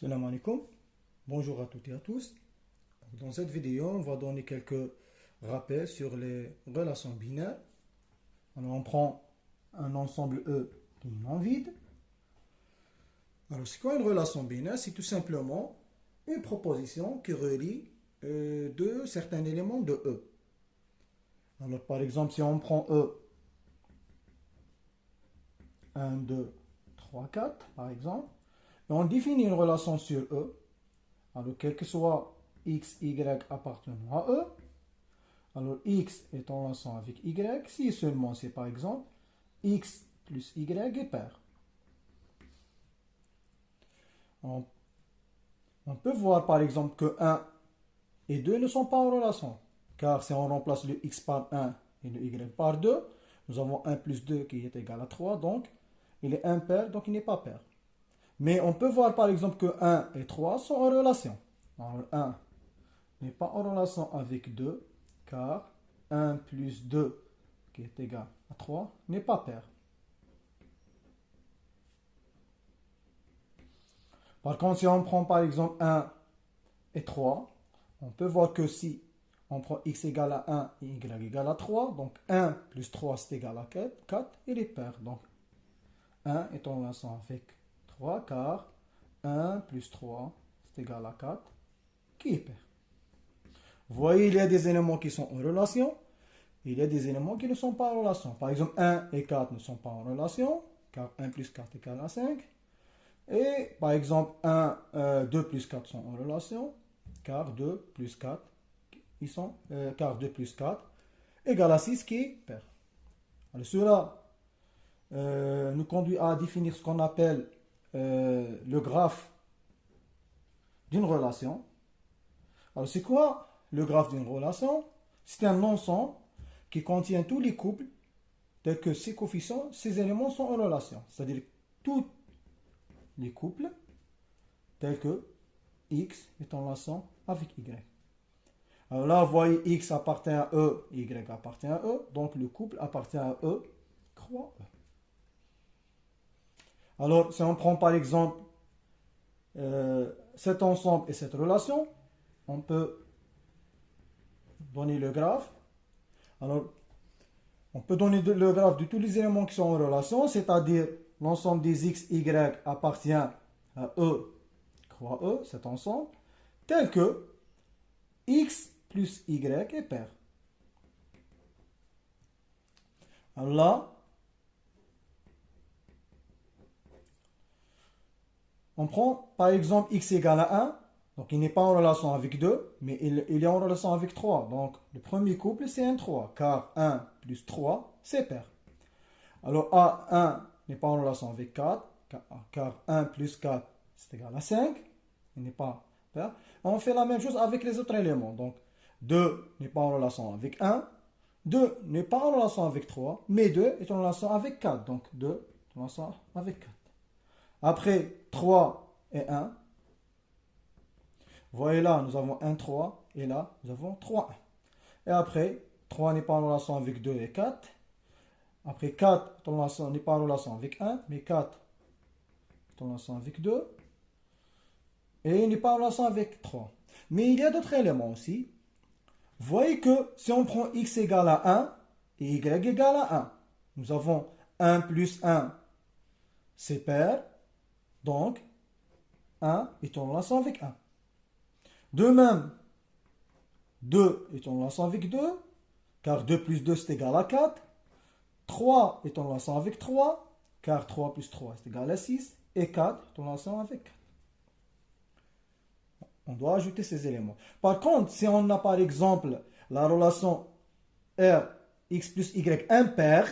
Salam alaikum, bonjour à toutes et à tous. Dans cette vidéo, on va donner quelques rappels sur les relations binaires. Alors, on prend un ensemble E qui est non vide. Alors, c'est quoi une relation binaire? C'est tout simplement une proposition qui relie certains éléments de E. Alors, par exemple, si on prend E 1, 2, 3, 4, par exemple, et on définit une relation sur E, alors quel que soit x, y appartenant à E, alors x est en relation avec y si seulement c'est par exemple x plus y est pair. On, on peut voir par exemple que 1 et 2 ne sont pas en relation, car si on remplace le x par 1 et le y par 2, nous avons 1 plus 2 qui est égal à 3, donc il est impair, donc il n'est pas pair. Mais on peut voir par exemple que 1 et 3 sont en relation. Alors 1 n'est pas en relation avec 2, car 1 plus 2 qui est égal à 3 n'est pas pair. Par contre, si on prend par exemple 1 et 3, on peut voir que si on prend x égale à 1 et y égale à 3, donc 1 plus 3 c'est égal à 4, il est pair. Donc 1 est en relation avec 3, car 1 plus 3 c'est égal à 4, qui est pair. Vous voyez, il y a des éléments qui sont en relation, il y a des éléments qui ne sont pas en relation. Par exemple, 1 et 4 ne sont pas en relation, car 1 plus 4 égale à 5. Et par exemple, 2 plus 4 sont en relation, car 2 plus 4, car 2 plus 4 égale à 6 qui est pair. Alors cela nous conduit à définir ce qu'on appelle le graphe d'une relation. Alors c'est quoi le graphe d'une relation? C'est un ensemble qui contient tous les couples tels que ces coefficients, ces éléments sont en relation. C'est-à-dire tous les couples tels que x est en relation avec y. Alors là, vous voyez, x appartient à E, y appartient à E, donc le couple appartient à E, croix E. Alors, si on prend par exemple cet ensemble et cette relation, on peut donner le graphe. Alors, on peut donner le graphe de tous les éléments qui sont en relation, c'est-à-dire l'ensemble des x, y appartient à E, croix E, cet ensemble, tel que x plus y est pair. Alors là, on prend par exemple x égale à 1, donc il n'est pas en relation avec 2, mais il est en relation avec 3. Donc le premier couple c'est un 3, car 1 plus 3 c'est pair. Alors A1 n'est pas en relation avec 4, car 1 plus 4 c'est égal à 5, il n'est pas pair. On fait la même chose avec les autres éléments. Donc 2 n'est pas en relation avec 1, 2 n'est pas en relation avec 3, mais 2 est en relation avec 4. Donc 2 est en relation avec 4. Après 3 et 1, vous voyez là, nous avons 1, 3, et là, nous avons 3, 1. Et après, 3 n'est pas en relation avec 2 et 4. Après, 4 n'est pas en relation avec 1, mais 4 est en relation avec 2. Et il n'est pas en relation avec 3. Mais il y a d'autres éléments aussi. Vous voyez que si on prend x égale à 1 et y égale à 1, nous avons 1 plus 1, c'est pair. Donc, 1 est en relation avec 1. De même, 2 est en relation avec 2, car 2 plus 2 c'est égal à 4. 3 est en relation avec 3, car 3 plus 3 c'est égal à 6. Et 4 est en relation avec 4. On doit ajouter ces éléments. Par contre, si on a par exemple la relation R, x plus y impair,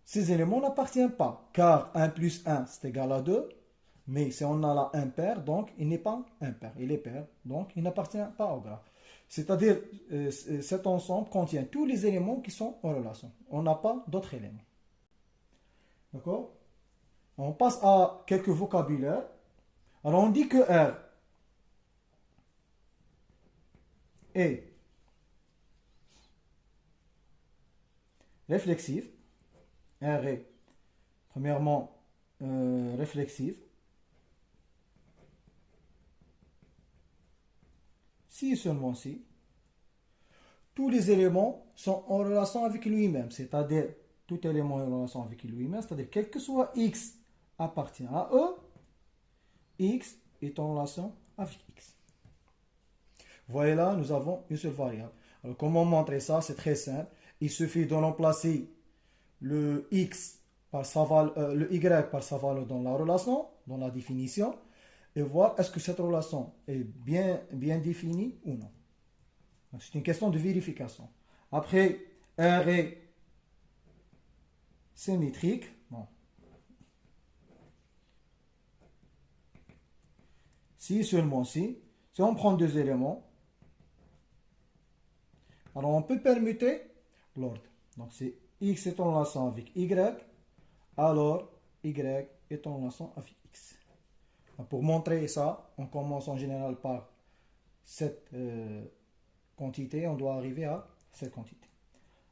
ces éléments n'appartiennent pas, car 1 plus 1 c'est égal à 2, mais si on a la impair, donc il n'est pas impair, il est pair, donc il n'appartient pas au graphe. C'est-à-dire, cet ensemble contient tous les éléments qui sont en relation. On n'a pas d'autres éléments. D'accord? On passe à quelques vocabulaires. Alors on dit que R est réflexif. R est premièrement réflexif. si et seulement si, tous les éléments sont en relation avec lui-même, c'est-à-dire tout élément est en relation avec lui-même, c'est-à-dire quel que soit x appartient à E, x est en relation avec x. Vous voyez là, nous avons une seule variable. Alors comment montrer ça? C'est très simple. Il suffit de remplacer le x par le y par sa valeur dans la relation, dans la définition, et voir est-ce que cette relation est bien définie ou non. C'est une question de vérification. Après, R est symétrique. Bon. Si seulement si on prend deux éléments, alors on peut permuter l'ordre. Donc c'est x est en relation avec y, alors y est en relation avec x. Pour montrer ça, on commence en général par cette quantité, on doit arriver à cette quantité.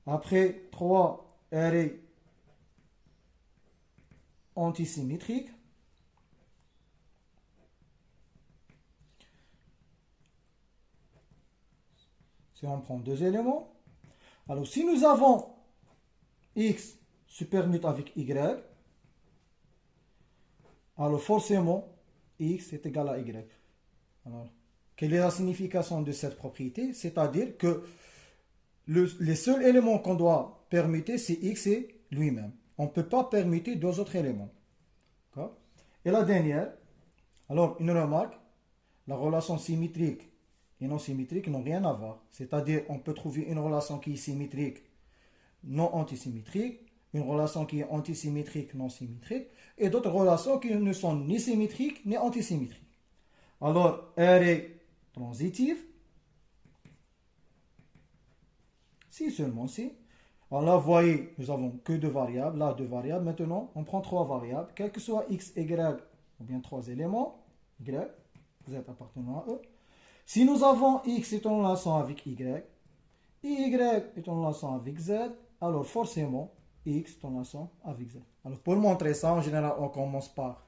Après 3, R est antisymétrique. Si on prend deux éléments, alors si nous avons x se permute avec y, alors forcément x est égal à y. Alors, quelle est la signification de cette propriété? C'est-à-dire que les seuls éléments qu'on doit permuter, c'est x et lui-même. On ne peut pas permuter deux autres éléments. Et la dernière, alors une remarque, la relation symétrique et non symétrique n'ont rien à voir. C'est-à-dire on peut trouver une relation qui est symétrique, non antisymétrique, une relation qui est antisymétrique, non symétrique, et d'autres relations qui ne sont ni symétriques ni antisymétriques. Alors, R est transitive, si seulement si. Alors là, vous voyez, nous avons que deux variables, là deux variables. Maintenant, on prend trois variables, quel que soit x, y, ou bien trois éléments, y, z appartenant à E. Si nous avons x est en relation avec y est en relation avec z, alors forcément, x est en relation avec z. Alors pour montrer ça, en général, on commence par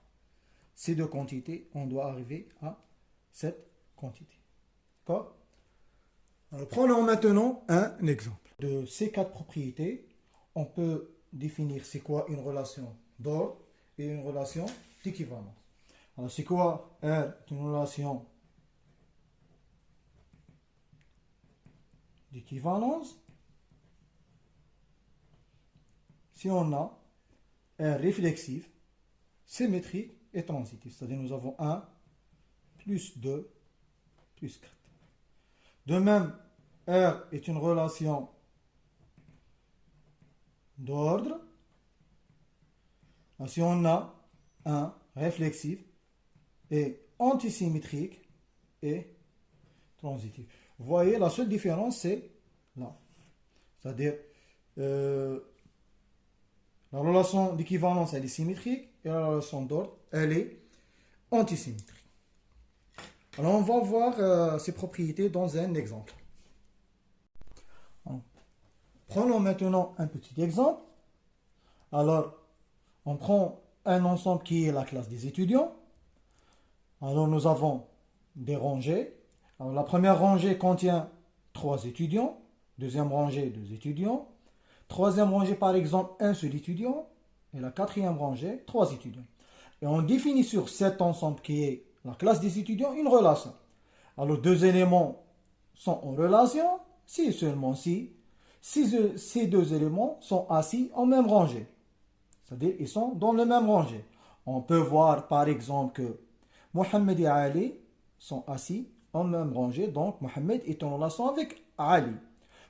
ces deux quantités, on doit arriver à cette quantité. D'accord? Alors prenons maintenant un exemple. De ces quatre propriétés, on peut définir c'est quoi une relation d'ordre et une relation d'équivalence. Alors c'est quoi R? Une relation d'équivalence. Si on a R réflexive, symétrique et transitive, c'est-à-dire nous avons 1 plus 2 plus 4. De même, R est une relation d'ordre. Si on a 1 réflexive et antisymétrique et transitive. Vous voyez, la seule différence, c'est là. C'est-à-dire, la relation d'équivalence, elle est symétrique, et la relation d'ordre, elle est antisymétrique. Alors, on va voir ces propriétés dans un exemple. Prenons maintenant un petit exemple. Alors, on prend un ensemble qui est la classe des étudiants. Alors, nous avons des rangées. Alors, la première rangée contient 3 étudiants. Deuxième rangée, 2 étudiants. Troisième rangée, par exemple, un seul étudiant. Et la quatrième rangée, 3 étudiants. Et on définit sur cet ensemble qui est la classe des étudiants une relation. Alors, deux éléments sont en relation, si et seulement si ces deux éléments sont assis en même rangée. C'est-à-dire ils sont dans le même rangée. On peut voir par exemple que Mohamed et Ali sont assis en même rangée, donc Mohamed est en relation avec Ali.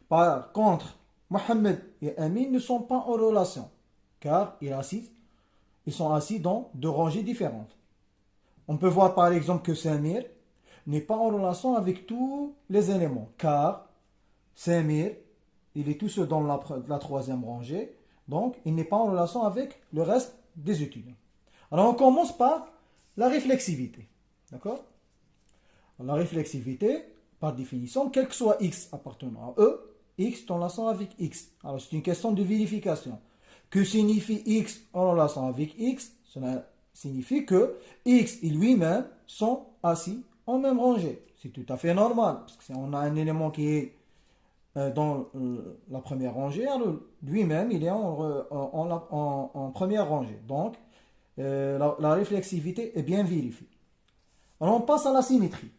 Par contre, Mohamed et Amin ne sont pas en relation, car ils sont assis dans deux rangées différentes. On peut voir par exemple que Samir n'est pas en relation avec tous les éléments, car Samir, il est tout seul dans la troisième rangée, donc il n'est pas en relation avec le reste des étudiants. Alors on commence par la réflexivité. D'accord? La réflexivité, par définition, quel que soit x appartenant à E, x est en relation avec x. Alors c'est une question de vérification. Que signifie x en relation avec x? Cela signifie que x et lui-même sont assis en même rangée. c'est tout à fait normal. Parce que si on a un élément qui est dans la première rangée, alors lui-même, il est en première rangée. Donc, la réflexivité est bien vérifiée. Alors, on passe à la symétrie.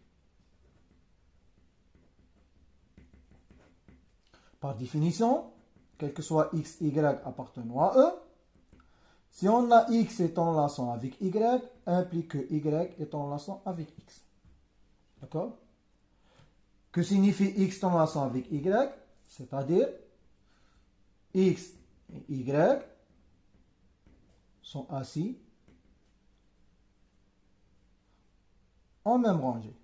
Par définition, quel que soit x, y appartenant à E, si on a x est en relation avec y, implique que y est en relation avec x. D'accord? Que signifie x en relation avec y? C'est-à-dire x et y sont assis en même rangée.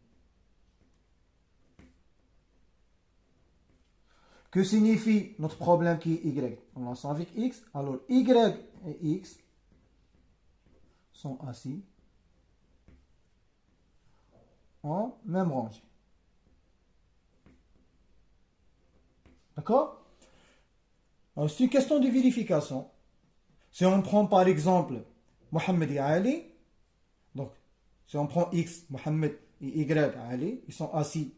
Que signifie notre problème qui est y en relation avec x? Alors y et x sont assis en même rangée. D'accord? Alors c'est une question de vérification. Si on prend par exemple Mohamed et Ali, donc si on prend x, Mohamed et y, Ali, ils sont assis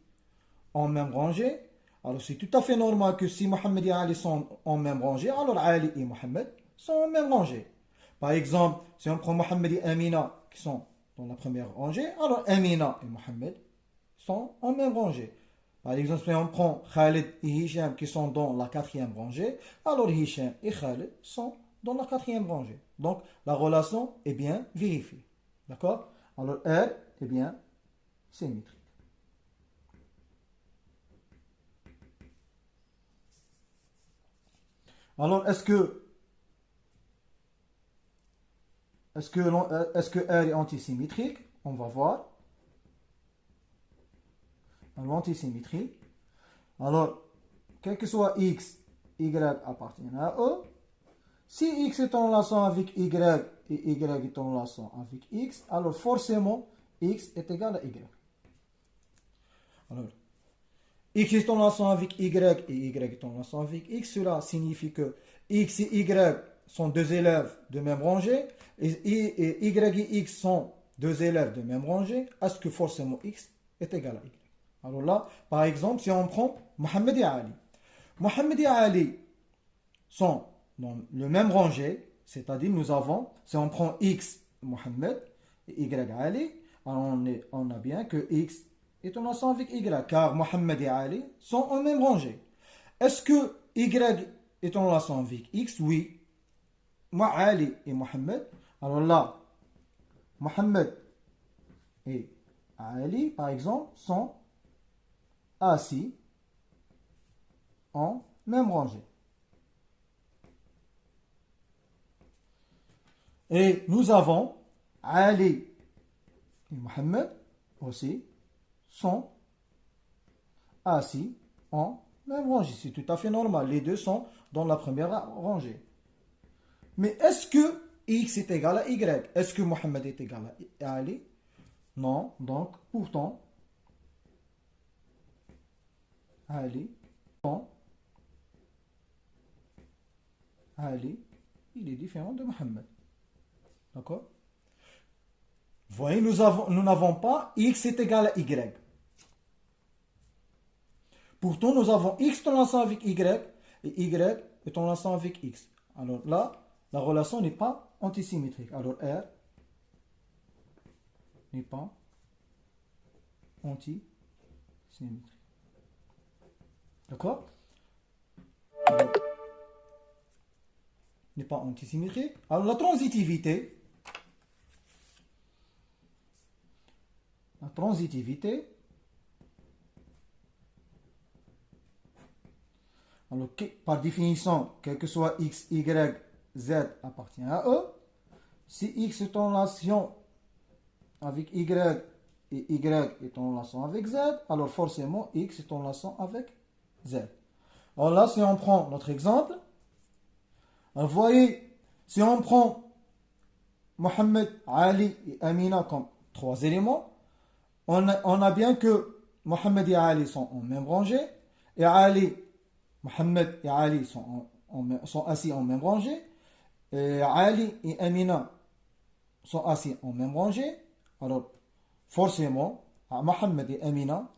en même rangée, alors c'est tout à fait normal que si Mohamed et Ali sont en même rangée, alors Ali et Mohamed sont en même rangée. Par exemple, si on prend Mohamed et Amina qui sont dans la première rangée, alors Amina et Mohamed sont en même rangée. Par exemple, si on prend Khalid et Hicham qui sont dans la quatrième rangée, alors Hicham et Khalid sont dans la quatrième rangée. Donc, la relation est bien vérifiée. D'accord? Alors, R est bien symétrique. Alors, est-ce que R est antisymétrique? On va voir. Alors, antisymétrie. Alors, quel que soit x, y appartient à E. Si x est en relation avec y et y est en relation avec x, alors forcément x est égal à y. Alors, x est en relation avec y et y est en relation avec x, cela signifie que x et y sont deux élèves de même rangée et y et x sont deux élèves de même rangée. Est-ce que forcément x est égal à y? Alors là, par exemple, si on prend Mohamed et Ali. Mohamed et Ali sont dans le même rangée, c'est-à-dire nous avons, si on prend x Mohamed et y Ali, alors on a bien que x est en relation avec y, car Mohamed et Ali sont en même rangée. Est-ce que y est en relation avec x? Oui. Moi, Ali et Mohamed. Alors là, Mohamed et Ali, par exemple, sont assis en même rangée. Et nous avons Ali et Mohamed aussi sont assis en même rangée. C'est tout à fait normal. Les deux sont dans la première rangée. Mais est-ce que x est égal à y? Est-ce que Mohamed est égal à Ali? Non. Donc, pourtant, Ali, il est différent de Mohamed. D'accord? Vous voyez, nous n'avons pas x est égal à y. Pourtant, nous avons x en relation avec y et y est en relation avec x. Alors là, la relation n'est pas antisymétrique. Alors R n'est pas antisymétrique. D'accord? N'est pas antisymétrique. Alors la transitivité. Alors, par définition, quel que soit x, y, z appartient à E. Si x est en relation avec y et y est en relation avec z, alors forcément x est en relation avec z. Alors là, si on prend notre exemple, vous voyez, si on prend Mohamed, Ali et Amina comme trois éléments, on a bien que Mohamed et Ali sont en même rangée, et Mohamed et Ali sont assis en même rangée, et Ali et Amina sont assis en même rangée. Alors, forcément, Mohamed et Amina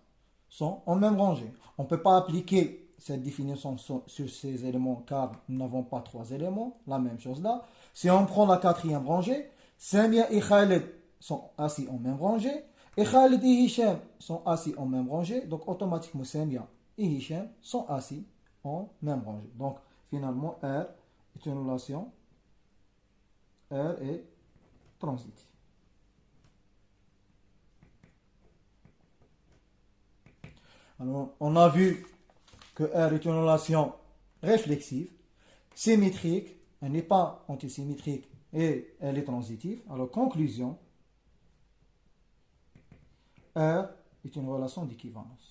sont en même rangée. On ne peut pas appliquer cette définition sur ces éléments car nous n'avons pas trois éléments. La même chose là. Si on prend la quatrième rangée, Samia et Khaled sont assis en même rangée. Et Khaled et Hicham sont assis en même rangée. Donc automatiquement Samia et Hicham sont assis en même rangée. Donc finalement R est une relation. R est transitive. Alors, on a vu que R est une relation réflexive, symétrique, elle n'est pas antisymétrique et elle est transitive. Alors, conclusion, R est une relation d'équivalence.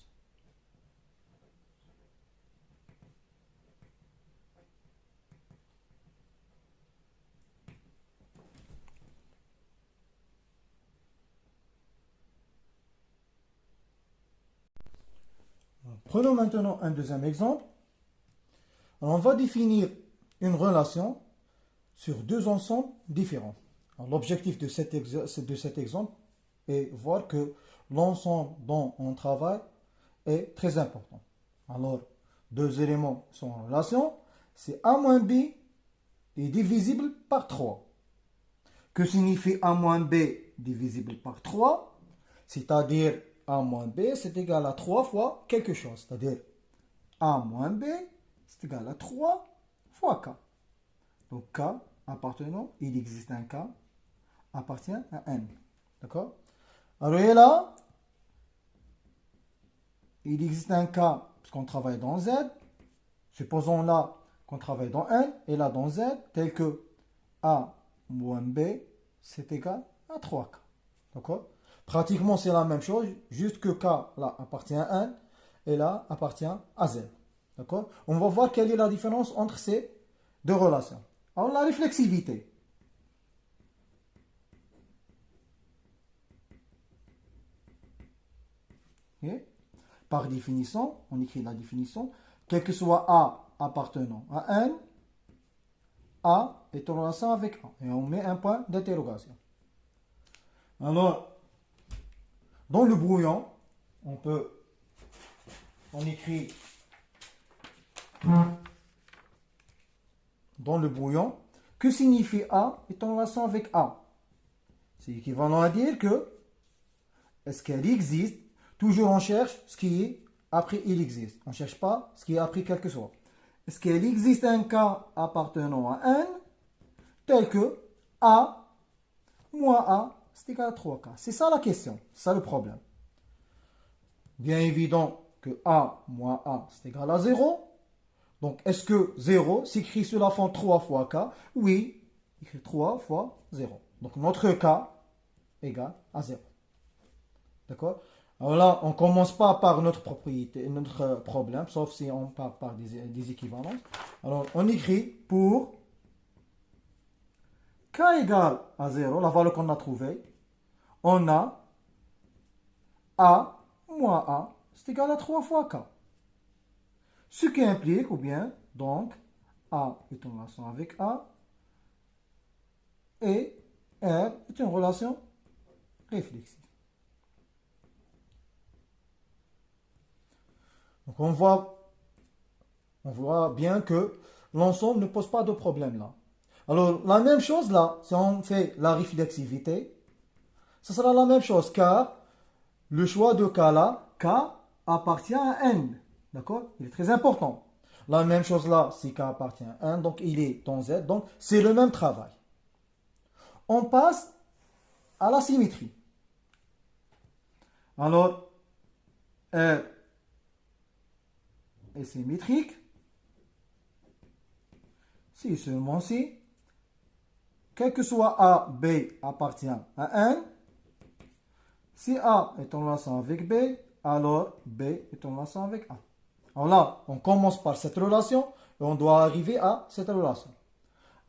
Prenons maintenant un deuxième exemple. Alors, on va définir une relation sur deux ensembles différents. L'objectif de cet exemple est voir que l'ensemble dont on travaille est très important. Alors, deux éléments sont en relation. C'est A moins B est divisible par 3. Que signifie A moins B divisible par 3? C'est-à-dire A moins B, c'est égal à 3 fois quelque chose. C'est-à-dire A moins B, c'est égal à 3 fois K. Donc K appartenant, il existe un K, appartient à N. D'accord? Alors et là, il existe un K, puisqu'on travaille dans Z. Supposons là qu'on travaille dans N, et là dans Z, tel que A moins B, c'est égal à 3K. D'accord? Pratiquement, c'est la même chose, juste que K, là, appartient à N, et là, appartient à Z. D'accord? On va voir quelle est la différence entre ces deux relations. Alors, la réflexivité. Okay? Par définition, on écrit la définition, quel que soit A appartenant à N, A est en relation avec A. Et on met un point d'interrogation. Alors, dans le brouillon, on écrit dans le brouillon, que signifie A est en relation avec A? C'est équivalent à dire que, est-ce qu'elle existe? Toujours on cherche ce qui est après il existe. On ne cherche pas ce qui est après quelque chose. Est-ce qu'il existe un cas appartenant à N tel que A moins A c'est égal à 3K? C'est ça la question, c'est ça le problème. Bien évident que A moins A c'est égal à 0. Donc est-ce que 0 s'écrit sur la forme 3 fois K? Oui, écrit 3 fois 0. Donc notre K égale à 0. D'accord? Alors là, on ne commence pas par notre propriété, notre problème, sauf si on part par des équivalences. Alors, on écrit pour K égale à 0, la valeur qu'on a trouvée, on a A moins A, c'est égal à 3 fois K. Ce qui implique, ou bien, donc, A est en relation avec A, et R est une relation réflexive. Donc on voit bien que l'ensemble ne pose pas de problème là. Alors la même chose là, si on fait la réflexivité, ce sera la même chose car le choix de K là, K appartient à N. D'accord? Il est très important. La même chose là, si K appartient à N, donc il est dans Z, donc c'est le même travail. On passe à la symétrie. Alors, R est symétrique si seulement si, quel que soit A, B appartient à N, si A est en relation avec B, alors B est en relation avec A. Alors là, on commence par cette relation et on doit arriver à cette relation.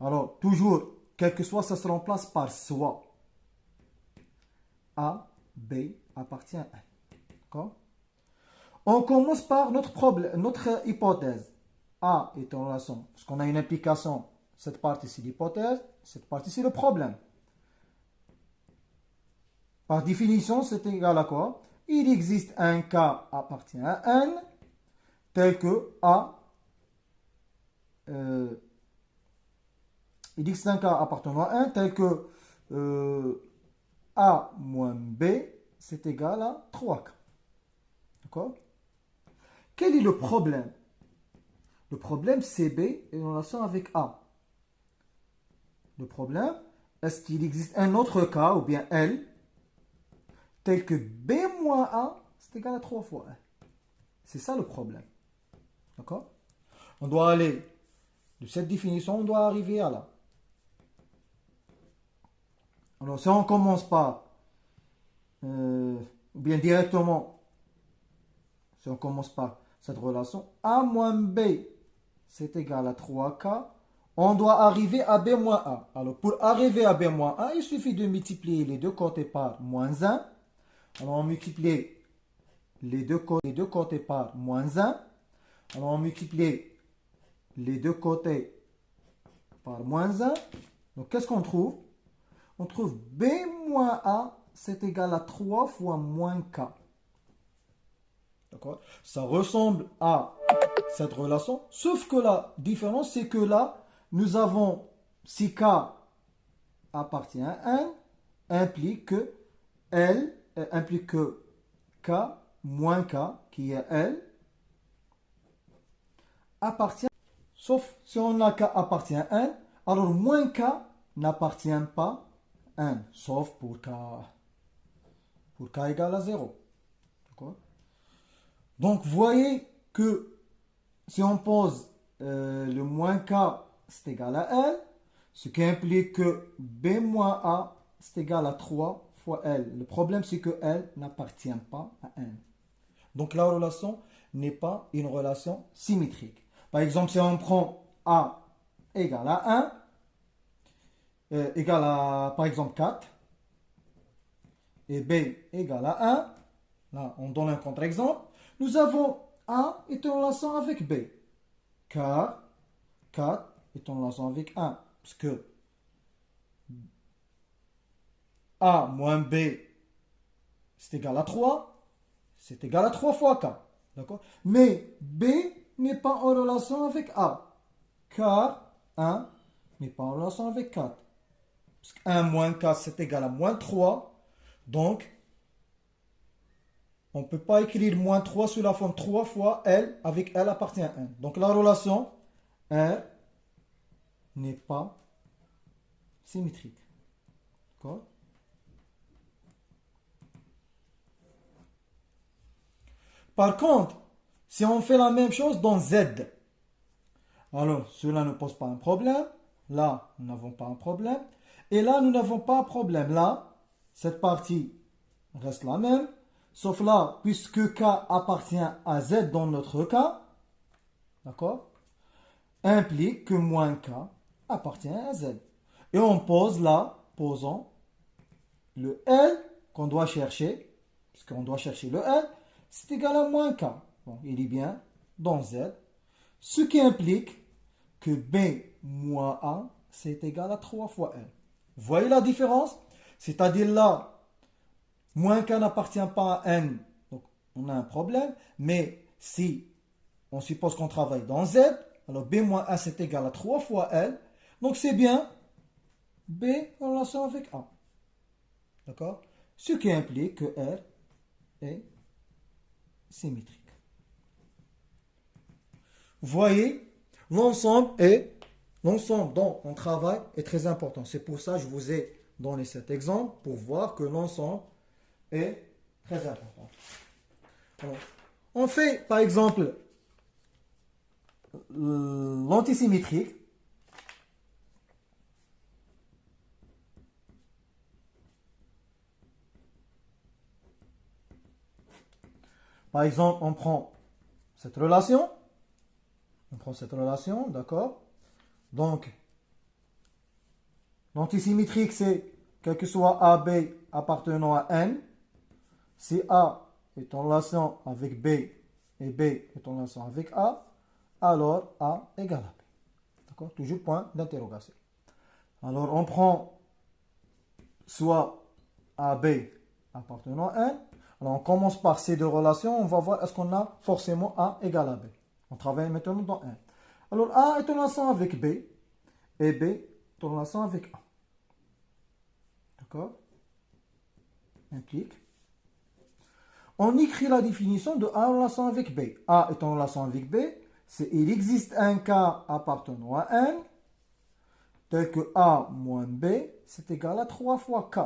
Alors, toujours, quel que soit, ça se remplace par soit. A, B appartient à N. D'accord? On commence par notre problème, notre hypothèse. A est en relation, parce qu'on a une implication, cette partie c'est l'hypothèse, cette partie c'est le problème. Par définition, c'est égal à quoi? il existe un cas appartient à N, tel que A, il existe un cas appartenant à N, tel que A moins B, c'est égal à 3K. D'accord? Quel est le problème? Le problème, c'est B est en relation avec A. Le problème, est-ce qu'il existe un autre cas, ou bien L, tel que B moins A, c'est égal à 3 fois L. C'est ça le problème. D'accord? On doit aller de cette définition, on doit arriver à là. Alors, si on commence par, ou bien directement, si on commence par cette relation, A moins B, c'est égal à 3K, on doit arriver à B moins A. Alors, pour arriver à B moins A, il suffit de multiplier les deux côtés par moins 1. Alors, on multiplie les deux côtés par moins 1. Alors, on multiplie les deux côtés par moins 1. Donc, qu'est-ce qu'on trouve? On trouve B moins A, c'est égal à 3 fois moins K. D'accord? Ça ressemble à cette relation, sauf que la différence, c'est que là, nous avons, si K appartient à N, implique que L, implique que K moins K, qui est L, appartient, sauf si on a K appartient à N, alors moins K n'appartient pas à N, sauf pour K égale à 0. D'accord? Donc, vous voyez que si on pose le moins K, c'est égal à L, ce qui implique que B moins A, c'est égal à 3 fois L. Le problème, c'est que L n'appartient pas à N. Donc, la relation n'est pas une relation symétrique. Par exemple, si on prend A égale à 1, égale à, par exemple, 4, et B égale à 1, là, on donne un contre-exemple, nous avons A est en relation avec B, car 4 est en relation avec 1, parce que A moins B, c'est égal à 3, c'est égal à 3 fois K. D'accord? Mais B n'est pas en relation avec A, car 1 n'est pas en relation avec 4. Parce que 1 moins 4, c'est égal à moins 3. Donc, on ne peut pas écrire moins 3 sous la forme 3 fois L avec L appartient à 1. Donc, la relation R n'est pas symétrique. D'accord? Par contre, si on fait la même chose dans Z, alors cela ne pose pas un problème. Là, nous n'avons pas un problème. Et là, nous n'avons pas un problème. Là, cette partie reste la même. Sauf là, puisque K appartient à Z dans notre cas, d'accord, implique que moins K appartient à Z. Et on pose là, posons le L qu'on doit chercher, puisqu'on doit chercher le L, c'est égal à moins K. Bon, il est bien dans Z. Ce qui implique que B moins A, c'est égal à 3 fois L. Vous voyez la différence? C'est-à-dire là, moins K n'appartient pas à N, donc on a un problème. Mais si on suppose qu'on travaille dans Z, alors B moins A, c'est égal à 3 fois L. Donc c'est bien B en relation avec A. D'accord? Ce qui implique que R est symétrique. Vous voyez, l'ensemble dont on travaille est très important. C'est pour ça que je vous ai donné cet exemple pour voir que l'ensemble est très important. Alors, on fait par exemple l'antisymétrique. Par exemple, on prend cette relation. D'accord? Donc, l'antisymétrique, c'est quel que soit AB appartenant à N. Si A est en relation avec B et B est en relation avec A, alors A égale à B. D'accord? Toujours point d'interrogation. Alors, on prend soit AB appartenant à N, Alors, on commence par ces deux relations. On va voir est-ce qu'on a forcément A égale à B. On travaille maintenant dans 1. Alors, A est en relation avec B et B est en relation avec A. D'accord? Implique. On écrit la définition de A en relation avec B. A est en relation avec B. C'est il existe un K appartenant à N tel que A moins B, c'est égal à 3 fois K.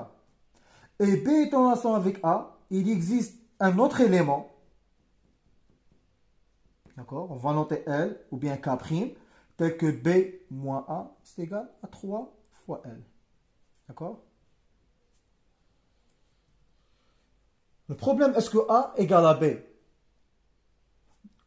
Et B est en relation avec A. Il existe un autre élément. D'accord? On va noter L ou bien K', tel que B moins A, c'est égal à 3 fois L. D'accord? Le problème, est-ce que A égale à B?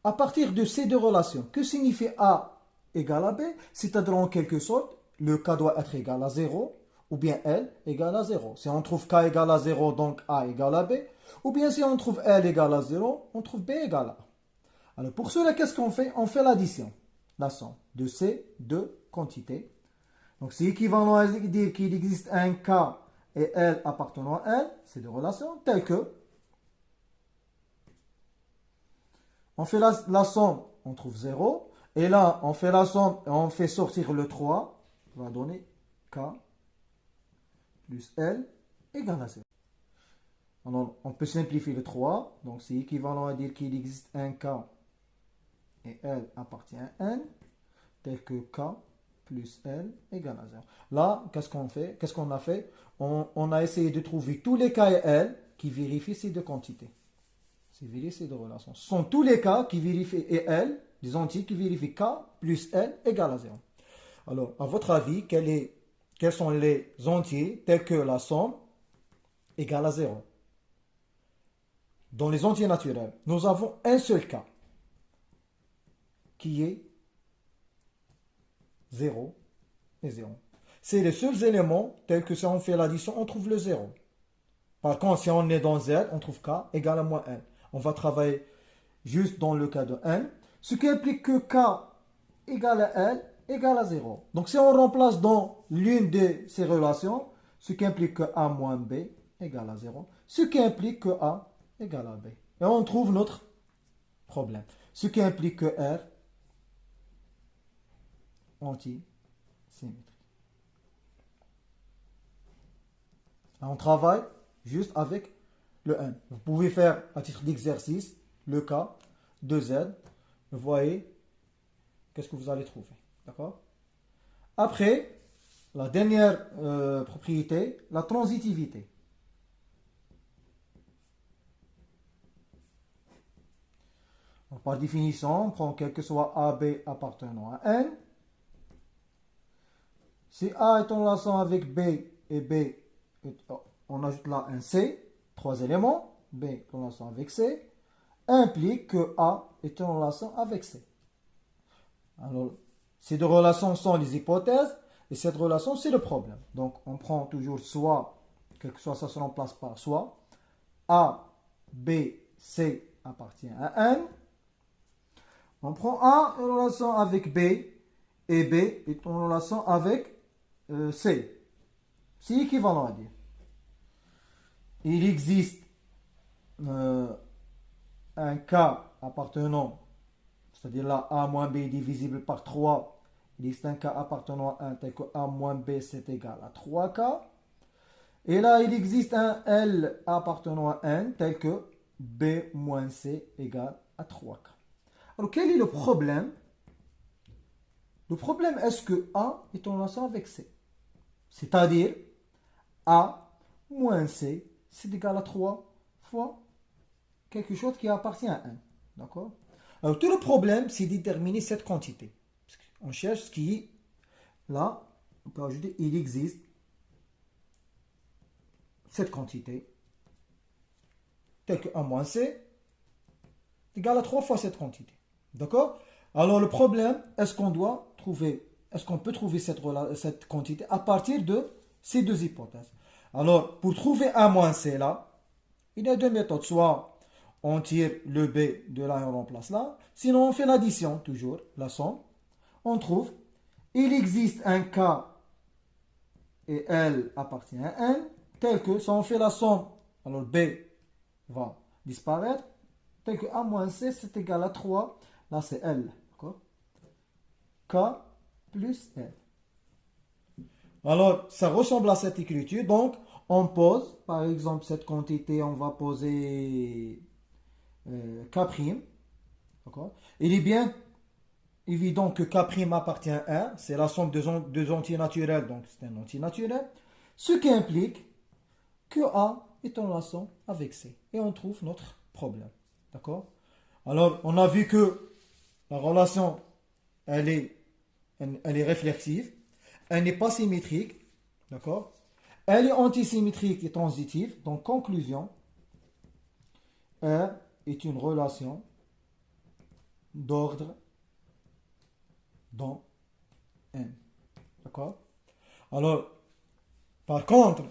À partir de ces deux relations, que signifie A égale à B? C'est-à-dire en quelque sorte, le K doit être égal à 0, ou bien L égale à 0. Si on trouve K égale à 0, donc A égale à B. Ou bien si on trouve L égale à 0, on trouve B égale à A. Alors pour cela, qu'est-ce qu'on fait? On fait l'addition, la somme de ces deux quantités. Donc c'est équivalent à dire qu'il existe un K et L appartenant à L, ces deux relations, telles que on fait la somme, on trouve 0. Et là, on fait la somme et on fait sortir le 3. On va donner K plus L égale à 0. Alors, on peut simplifier le 3. Donc, c'est équivalent à dire qu'il existe un K et L appartient à N, tel que K plus L égale à 0. Là, qu'est-ce qu'on fait? Qu'est-ce qu'on a fait? On a essayé de trouver tous les K et L qui vérifient ces deux quantités. C'est vérifier ces deux relations. Ce sont tous les K qui vérifient et L, des entiers qui vérifient K plus L égale à 0. Alors, à votre avis, quels sont les entiers tels que la somme égale à 0? Dans les entiers naturels, nous avons un seul cas qui est 0 et 0. C'est les seuls éléments tels que si on fait l'addition, on trouve le 0. Par contre, si on est dans Z, on trouve K égale à moins N. On va travailler juste dans le cas de N, ce qui implique que K égale à L égale à 0. Donc si on remplace dans l'une de ces relations, ce qui implique que A moins B égale à 0, ce qui implique que A égale à B. Et on trouve notre problème. Ce qui implique que R anti-symétrique. On travaille juste avec le N. Vous pouvez faire à titre d'exercice le cas de Z. Vous voyez qu'est-ce que vous allez trouver. D'accord? Après, la dernière propriété, la transitivité. Donc, par définition, on prend quel que soit AB appartenant à N. Si A est en relation avec B et B, on ajoute là un C, 3 éléments, B est en relation avec C, implique que A est en relation avec C. Alors, ces deux relations sont les hypothèses, et cette relation, c'est le problème. Donc, on prend toujours soit, quel que soit ça se remplace par soit, A, B, C appartient à N. On prend A en relation avec B, et B est en relation avec C. C'est équivalent à dire. Il existe un cas appartenant, c'est-à-dire là A moins B est divisible par 3, il existe un cas appartenant à 1 tel que A moins B c'est égal à 3K. Et là il existe un L appartenant à N tel que B moins C égale à 3K. Alors quel est le problème? Le problème est-ce que A est en relation avec C? C'est-à-dire A moins C c'est égal à 3 fois quelque chose qui appartient à N. D'accord? Alors tout le problème, c'est de déterminer cette quantité. On cherche ce qui est là. On peut ajouter, il existe cette quantité, telle que A moins C, est égale à 3 fois cette quantité. D'accord? Alors le problème, est-ce qu'on peut trouver cette quantité à partir de ces deux hypothèses? Alors, pour trouver A moins C là, il y a deux méthodes. Soit on tire le B de là et on remplace là. Sinon, on fait l'addition, toujours, la somme. On trouve, il existe un K et L appartient à N, tel que, si on fait la somme, alors B va disparaître. Tel que A moins C, c'est égal à 3. Là, c'est L. D'accord? K plus L. Alors, ça ressemble à cette écriture. Donc, on pose, par exemple, cette quantité, on va poser K'. D'accord? Il est bien évident que K' appartient à 1. C'est la somme de deux entiers naturels, donc c'est un entier naturel. Ce qui implique que A est en relation avec C. Et on trouve notre problème. D'accord? Alors, on a vu que la relation, elle est réflexive. Elle n'est pas symétrique. D'accord? Elle est antisymétrique et transitive. Donc, conclusion, R est une relation d'ordre dans N. D'accord? Alors, par contre,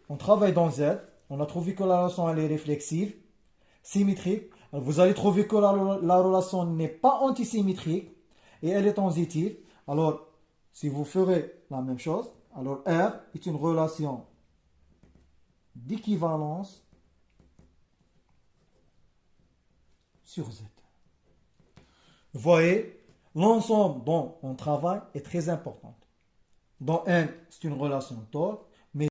on travaille dans Z. On a trouvé que la relation elle est réflexive, symétrique. Alors, vous allez trouver que la relation n'est pas antisymétrique et elle est transitive. Alors, si vous ferez la même chose, alors R est une relation d'équivalence sur Z. Vous voyez, l'ensemble dont on travaille est très important. Dans N, c'est une relation d'ordre.